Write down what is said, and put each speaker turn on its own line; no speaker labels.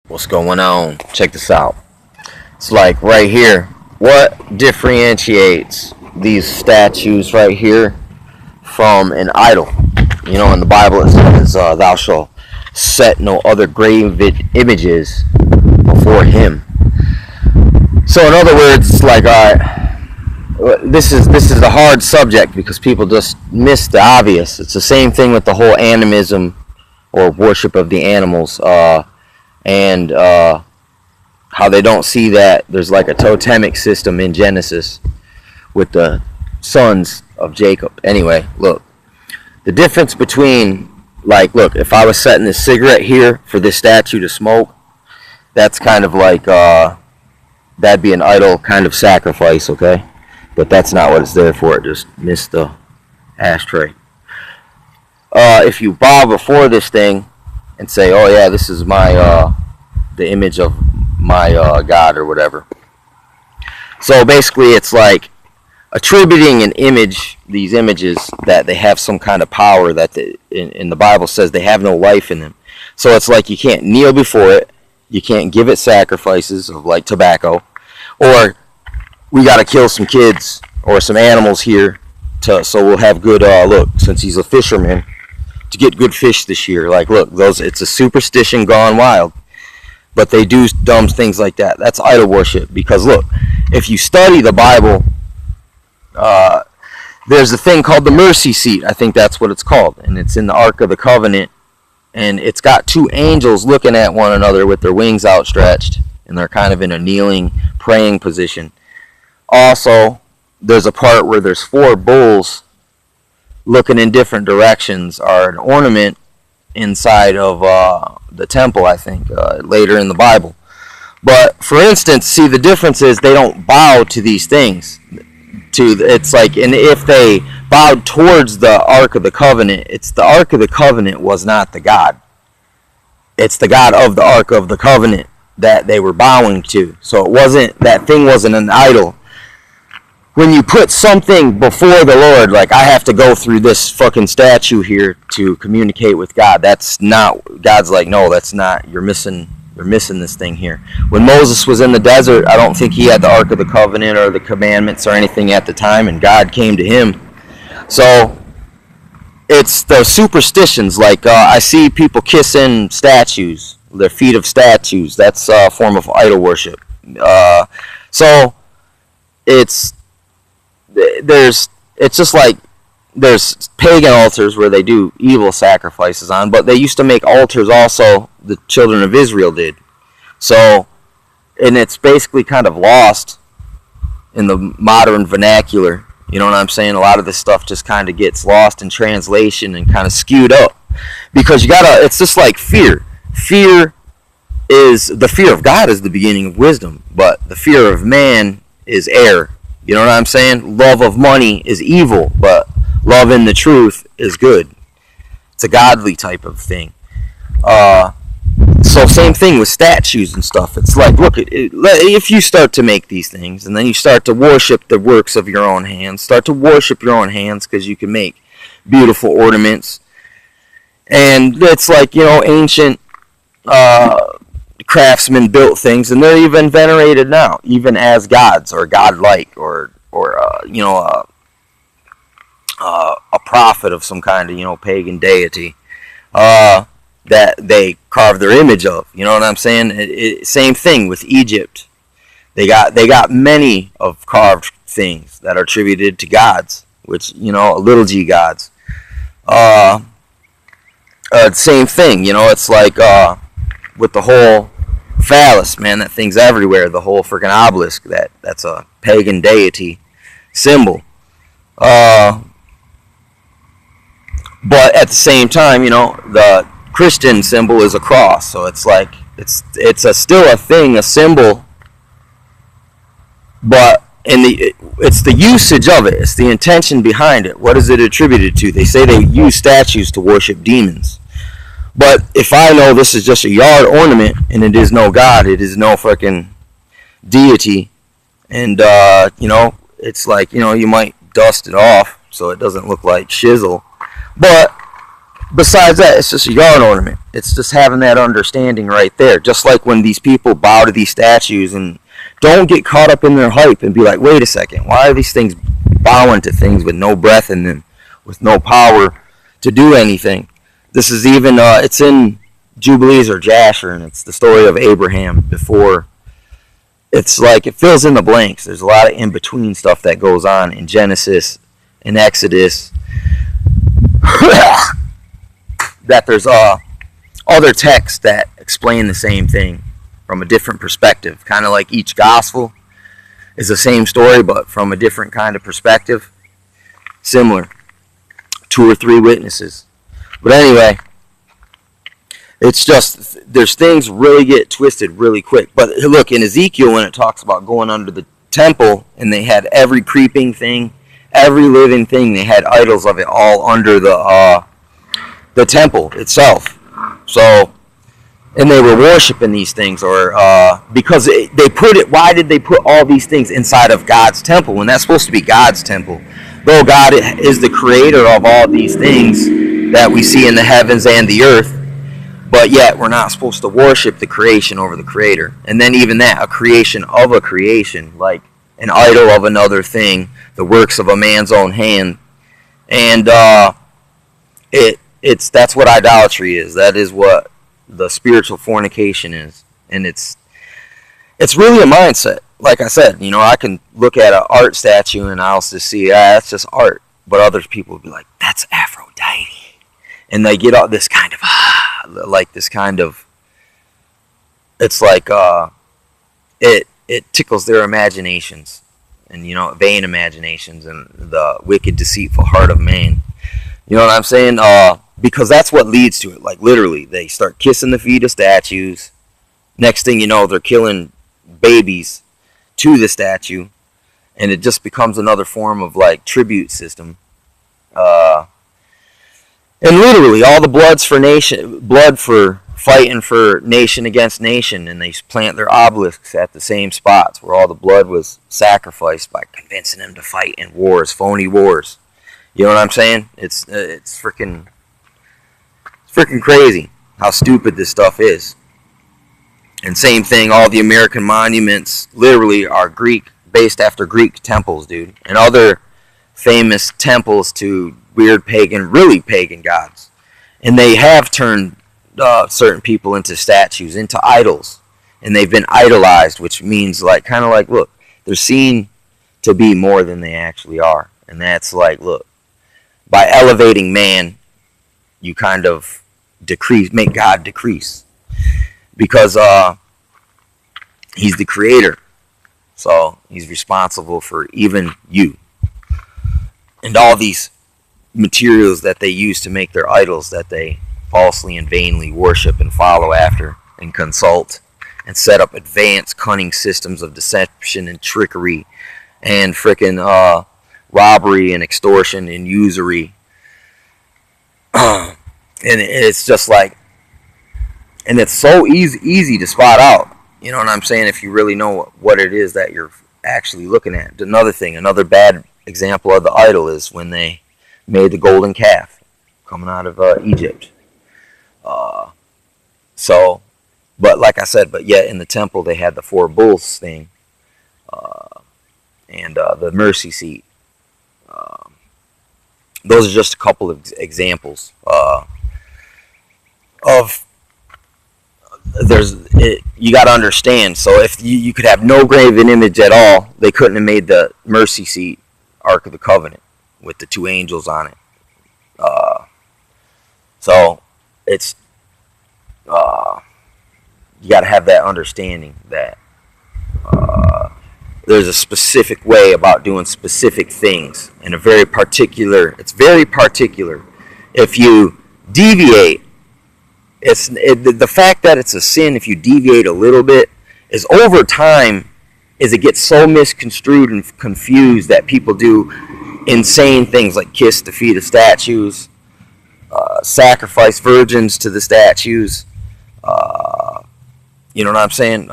What's going on? Check this out. It's like right here. What differentiates these statues right here from an idol? You know, in the Bible it says, "Thou shalt set no other graven images before him." So, in other words, it's like, this is a hard subject because people just miss the obvious. It's the same thing with the whole animism or worship of the animals, and how they don't see that there's like a totemic system in Genesis with the sons of Jacob. Anyway, look, the difference between, like, look, if I was setting this cigarette here for this statue to smoke, that's kind of like, that'd be an idol kind of sacrifice, okay? But that's not what it's there for. It just missed the ashtray. If you bow before this thing and say, oh yeah, this is my, the image of my God or whatever. So basically it's like attributing an image, these images, that they have some kind of power, that in the Bible says they have no life in them. So it's like you can't kneel before it, you can't give it sacrifices of like tobacco, or we got to kill some kids or some animals here so we'll have good, look, since he's a fisherman, to get good fish this year. Like, look, it's a superstition gone wild. But they do dumb things like that. That's idol worship. Because look, if you study the Bible, there's a thing called the mercy seat. I think that's what it's called. And it's in the Ark of the Covenant. And it's got two angels looking at one another with their wings outstretched. And they're kind of in a kneeling, praying position. Also, there's a part where there's four bulls looking in different directions, are an ornament inside of the temple, I think, later in the Bible. But for instance, see, the difference is they don't bow to these things. It's like, and if they bowed towards the Ark of the Covenant, it's the Ark of the Covenant was not the God. It's the God of the Ark of the Covenant that they were bowing to. So it wasn't, that thing wasn't an idol. When you put something before the Lord, like I have to go through this fucking statue here to communicate with God, that's not, God's like, no, that's not, you're missing this thing here. When Moses was in the desert, I don't think he had the Ark of the Covenant or the commandments or anything at the time, and God came to him. So it's the superstitions, like I see people kissing statues, their feet of statues. That's a form of idol worship. So it's just like there's pagan altars where they do evil sacrifices on, but they used to make altars also, the children of Israel did. So, and it's basically kind of lost in the modern vernacular. You know what I'm saying? A lot of this stuff just kind of gets lost in translation and kind of skewed up. Because it's just like fear. The fear of God is the beginning of wisdom, but the fear of man is error. You know what I'm saying? Love of money is evil, but love in the truth is good. It's a godly type of thing. So same thing with statues and stuff. It's like, look, if you start to make these things, and then you start to worship the works of your own hands, start to worship your own hands, because you can make beautiful ornaments. And it's like, you know, ancient craftsmen built things, and they're even venerated now, even as gods or godlike, or you know, a prophet of some kind of, you know, pagan deity that they carve their image of. You know what I'm saying? Same thing with Egypt. They got many of carved things that are attributed to gods, which, you know, little g gods. Same thing, you know. It's like with the whole phallus, man, that thing's everywhere. The whole freaking obelisk, that's a pagan deity symbol. But at the same time, you know, the Christian symbol is a cross. So it's like it's still a thing, a symbol. But it's the usage of it. It's the intention behind it. What is it attributed to? They say they use statues to worship demons. But if I know this is just a yard ornament and it is no God, it is no freaking deity, and you know, it's like, you know, you might dust it off so it doesn't look like shizzle. But besides that, it's just a yard ornament. It's just having that understanding right there. Just like when these people bow to these statues, and don't get caught up in their hype and be like, wait a second, why are these things bowing to things with no breath in them, with no power to do anything? This is even, it's in Jubilees or Jasher, and it's the story of Abraham before. It's like it fills in the blanks. There's a lot of in-between stuff that goes on in Genesis, in Exodus, that there's other texts that explain the same thing from a different perspective. Kind of like each gospel is the same story, but from a different kind of perspective. Similar. 2 or 3 witnesses. But anyway, it's just, there's things really get twisted really quick. But look, in Ezekiel, when it talks about going under the temple, and they had every creeping thing, every living thing, they had idols of it all under the temple itself. So, and they were worshiping these things, or because they put it. Why did they put all these things inside of God's temple when that's supposed to be God's temple? Though God is the creator of all these things that we see in the heavens and the earth, but yet we're not supposed to worship the creation over the creator. And then even that, a creation of a creation, like an idol of another thing, the works of a man's own hand, and that's what idolatry is. That is what the spiritual fornication is, and it's really a mindset. Like I said, I can look at an art statue and I'll just see, that's just art, but other people will be like, that's Aphrodite, and they get all this kind of it's like it tickles their imaginations, and vain imaginations, and the wicked, deceitful heart of man. You know what I'm saying? Because that's what leads to it. Like, literally, they start kissing the feet of statues. Next thing you know, they're killing babies to the statue, and it just becomes another form of, like, tribute system. And literally, all the blood for fighting for nation against nation, and they plant their obelisks at the same spots where all the blood was sacrificed by convincing them to fight in wars, phony wars. You know what I'm saying? It's freaking crazy how stupid this stuff is. And same thing, all the American monuments literally are Greek, based after Greek temples, dude, and other famous temples to weird really pagan gods. And they have turned certain people into statues, into idols, and they've been idolized, which means kind of like, look, they're seen to be more than they actually are. And that's like, look, by elevating man, you kind of make God decrease, because he's the creator, so he's responsible for even you and all these materials that they use to make their idols, that they falsely and vainly worship and follow after and consult and set up advanced cunning systems of deception and trickery and frickin' robbery and extortion and usury. And it's just like, and it's so easy to spot out. You know what I'm saying? If you really know what it is that you're actually looking at. Another bad example of the idol is when they made the golden calf coming out of Egypt. But like I said, but yet in the temple they had the 4 bulls thing, and the mercy seat. Those are just a couple of examples of. You got to understand. So if you could have no graven image at all, they couldn't have made the mercy seat, Ark of the Covenant, with the 2 angels on it. So it's you got to have that understanding that there's a specific way about doing specific things, and it's very particular. If you deviate, the fact that it's a sin if you deviate a little bit is over time, is it gets so misconstrued and confused that people do insane things like kiss the feet of statues, sacrifice virgins to the statues. You know what I'm saying?